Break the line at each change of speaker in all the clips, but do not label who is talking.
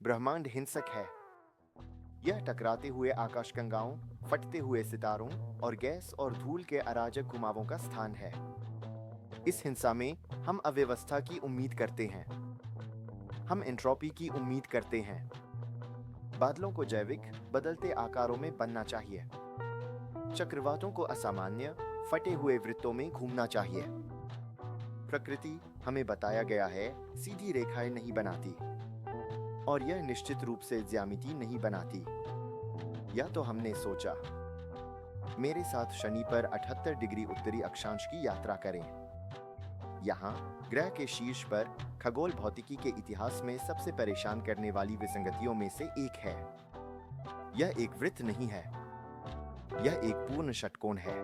ब्रह्मांड हिंसक है। यह टकराते हुए आकाशगंगाओं, फटते हुए सितारों और गैस और धूल के अराजक घुमावों का स्थान है। इस हिंसा में हम अव्यवस्था की उम्मीद करते हैं। हम एंट्रोपी की उम्मीद करते हैं। बादलों को जैविक, बदलते आकारों में बनना चाहिए। चक्रवातों को असामान्य, फटे हुए वृत्तों में घूमना चाहिए। प्रकृति, हमें बताया गया है, सीधी रेखाएं नहीं बनाती और यह निश्चित रूप से ज्यामिति नहीं बनाती। या तो हमने सोचा, मेरे साथ शनि पर 78 डिग्री उत्तरी अक्षांश की यात्रा करें। यहाँ ग्रह के शीर्ष पर खगोल भौतिकी के इतिहास में सबसे परेशान करने वाली विसंगतियों में से एक है। यह एक वृत्त नहीं है, यह एक पूर्ण षटकोण है।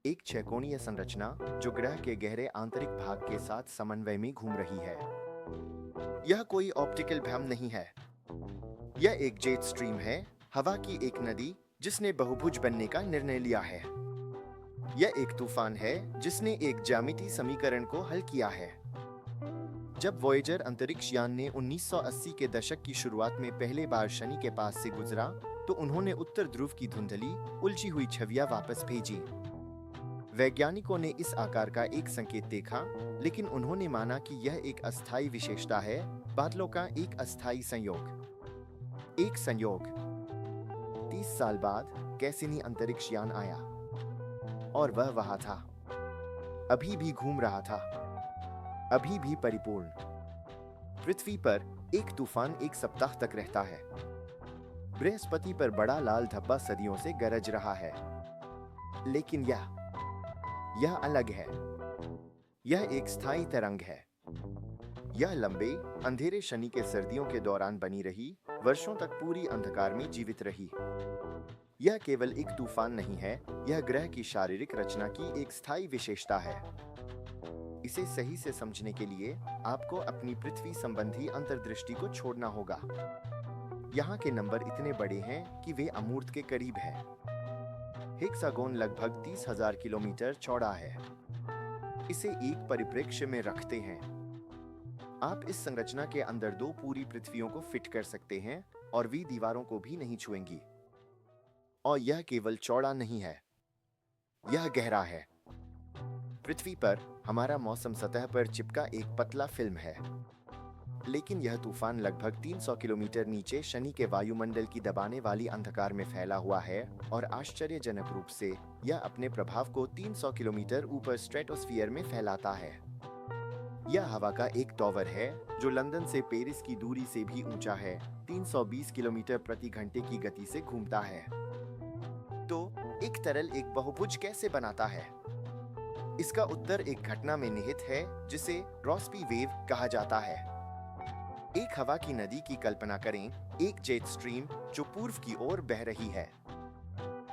एक छकोणीय संरचना जो ग्रह के गहरे आंतरिक भाग के साथ समन्वय में घूम रही है। यह कोई ऑप्टिकल भ्रम नहीं है, यह एक जेट स्ट्रीम है, हवा की एक नदी जिसने बहुभुज बनने का निर्णय लिया है। यह एक तूफान है जिसने एक ज्यामिति समीकरण को हल किया है। जब वॉयेजर अंतरिक्ष यान ने 1980 के दशक की शुरुआत में पहले बार शनि के पास से गुजरा, तो उन्होंने उत्तर ध्रुव की धुंधली, उलझी हुई छवियां वापस भेजी। वैज्ञानिकों ने इस आकार का एक संकेत देखा, लेकिन उन्होंने माना कि यह एक अस्थायी विशेषता है, बादलों का एक अस्थायी संयोग। एक संयोग। 30 साल बाद कैसिनी अंतरिक्ष यान आया और वह वहां था, अभी भी घूम रहा था, अभी भी परिपूर्ण। पृथ्वी पर एक तूफान एक सप्ताह तक रहता है। बृहस्पति पर बड़ा लाल धब्बा सदियों से गरज रहा है, लेकिन यह अलग है। यह एक स्थायी तरंग है। यह लंबे अंधेरे शनि के सर्दियों के दौरान बनी रही, वर्षों तक पूरी अंधकार में जीवित रही। यह केवल एक तूफान नहीं है, यह ग्रह की शारीरिक रचना की एक स्थायी विशेषता है। इसे सही से समझने के लिए आपको अपनी पृथ्वी संबंधी अंतर्दृष्टि को छोड़ना होगा। यहाँ के नंबर इतने बड़े हैं कि वे अमूर्त के करीब हैं। हेक्सागोन लगभग 30,000 किलोमीटर चौड़ा है। इसे एक परिप्रेक्ष्य में रखते हैं। आप इस संरचना के अंदर दो पूरी पृथ्वियों को फिट कर सकते हैं और वे दीवारों को भी नहीं छुएंगी। और यह केवल चौड़ा नहीं है, यह गहरा है। पृथ्वी पर हमारा मौसम सतह पर चिपका एक पतला फिल्म है, लेकिन यह तूफान लगभग 300 किलोमीटर नीचे शनि के वायुमंडल की दबाने वाली अंधकार में फैला हुआ है और आश्चर्यजनक रूप से यह अपने प्रभाव को 300 किलोमीटर ऊपर स्ट्रेटोस्फीयर में फैलाता है। यह हवा का एक टॉवर है जो लंदन से पेरिस की दूरी से भी ऊंचा है, 320 किलोमीटर प्रति घंटे की गति से घूमता है। तो एक तरल एक बहुभुज कैसे बनाता है? इसका उत्तर एक घटना में निहित है जिसे रॉस्बी वेव कहा जाता है। एक हवा की नदी की कल्पना करें, एक जेट स्ट्रीम जो पूर्व की ओर बह रही है।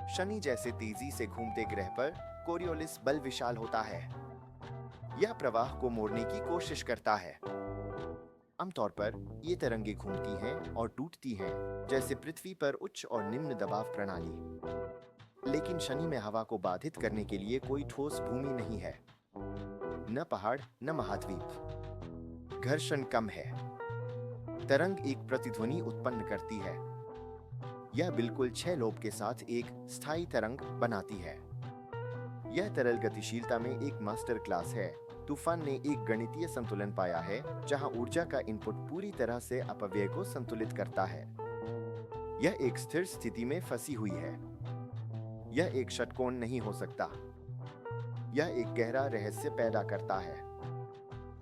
शनि जैसे तेजी से घूमते ग्रह पर कोरियोलिस बल विशाल होता है। यह प्रवाह को मोड़ने की कोशिश करता है। आमतौर पर ये तरंगे घूमती हैं और टूटती हैं, जैसे पृथ्वी पर उच्च और निम्न दबाव प्रणाली। लेकिन शनि में हवा को बाधित करने के लिए कोई ठोस भूमि नहीं है, न पहाड़ न महाद्वीप। घर्षण कम है। तरंग एक प्रतिध्वनि उत्पन्न करती है। यह बिल्कुल 6 लोब के साथ एक स्थायी तरंग बनाती है। यह तरल गतिशीलता में एक मास्टर क्लास है। तूफान ने एक गणितीय संतुलन पाया है जहां ऊर्जा का इनपुट पूरी तरह से अपव्यय को संतुलित करता है। यह एक स्थिर स्थिति में फंसी हुई है। यह एक षटकोण नहीं हो सकता। यह एक गहरा रहस्य पैदा करता है।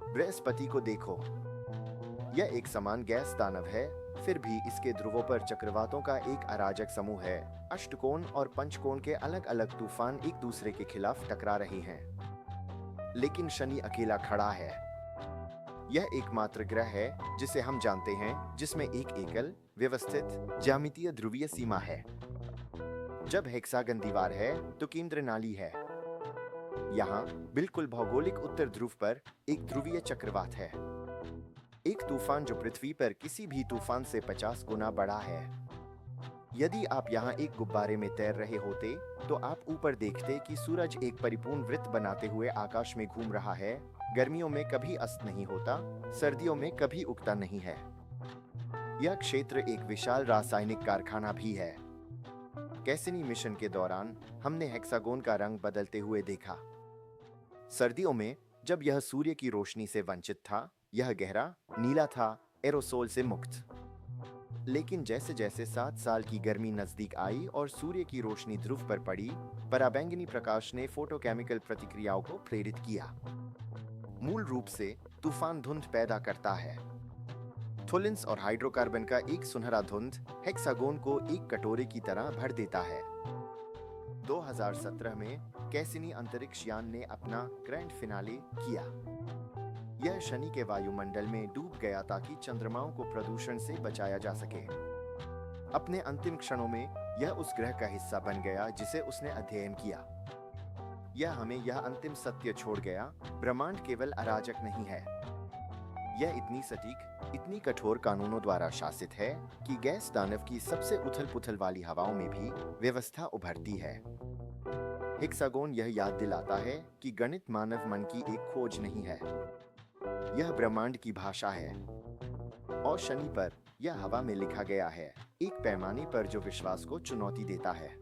बृहस्पति को देखो, यह एक समान गैस दानव है, फिर भी इसके ध्रुवों पर चक्रवातों का एक अराजक समूह है। अष्टकोण और पंचकोण के अलग अलग तूफान एक दूसरे के खिलाफ टकरा रहे हैं, लेकिन शनि अकेला खड़ा है। यह एकमात्र ग्रह है जिसे हम जानते हैं जिसमें एक एकल, व्यवस्थित, ज्यामितीय ध्रुवीय सीमा है। जब हेक्सागन दीवार है तो केंद्र नाली है। यहाँ बिल्कुल भौगोलिक उत्तर ध्रुव पर एक ध्रुवीय चक्रवात है। एक तूफान जो पृथ्वी पर किसी भी तूफान से 50 गुना बड़ा है। यदि आप यहाँ एक गुब्बारे में तैर रहे होते तो आप ऊपर देखते कि सूरज एक परिपूर्ण वृत्त बनाते हुए आकाश में घूम रहा है। गर्मियों में कभी अस्त नहीं होता, सर्दियों में कभी उगता नहीं है। यह क्षेत्र एक विशाल रासायनिक कारखाना भी है। कैसिनी मिशन के दौरान हमने हेक्सागोन का रंग बदलते हुए देखा। सर्दियों में जब यह सूर्य की रोशनी से वंचित था, यह गहरा नीला था, एरोसोल से मुक्त। लेकिन जैसे जैसे 7 साल की गर्मी नजदीक आई और सूर्य की रोशनी ध्रुव पर पड़ी, पराबैंगनी प्रकाश ने फोटोकेमिकल प्रतिक्रियाओं को प्रेरित किया। मूल रूप से तूफान धुंध पैदा करता है। थुलिन्स और हाइड्रोकार्बन का एक सुनहरा धुंध हेक्सागोन को एक कटोरे की तरह भर देता है। 2017 में कैसिनी अंतरिक्ष यान ने अपना ग्रैंड फिनाले किया। यह शनि के वायुमंडल में डूब गया ताकि चंद्रमाओं को प्रदूषण से बचाया जा सके। अपने अंतिम क्षणों में यह उस ग्रह का हिस्सा बन गया जिसे उसने अध्ययन किया। यह हमें यह अंतिम सत्य छोड़ गया, ब्रह्मांड केवल अराजक नहीं है। यह इतनी सटीक, इतनी कठोर कानूनों द्वारा शासित है कि गैस दानव की सबसे उथल-पुथल वाली हवाओं में भी व्यवस्था उभरती है। हेक्सागोन यह याद दिलाता है कि गणित मानव मन की एक खोज नहीं है, यह ब्रह्मांड की भाषा है। और शनि पर यह हवा में लिखा गया है, एक पैमाने पर जो विश्वास को चुनौती देता है।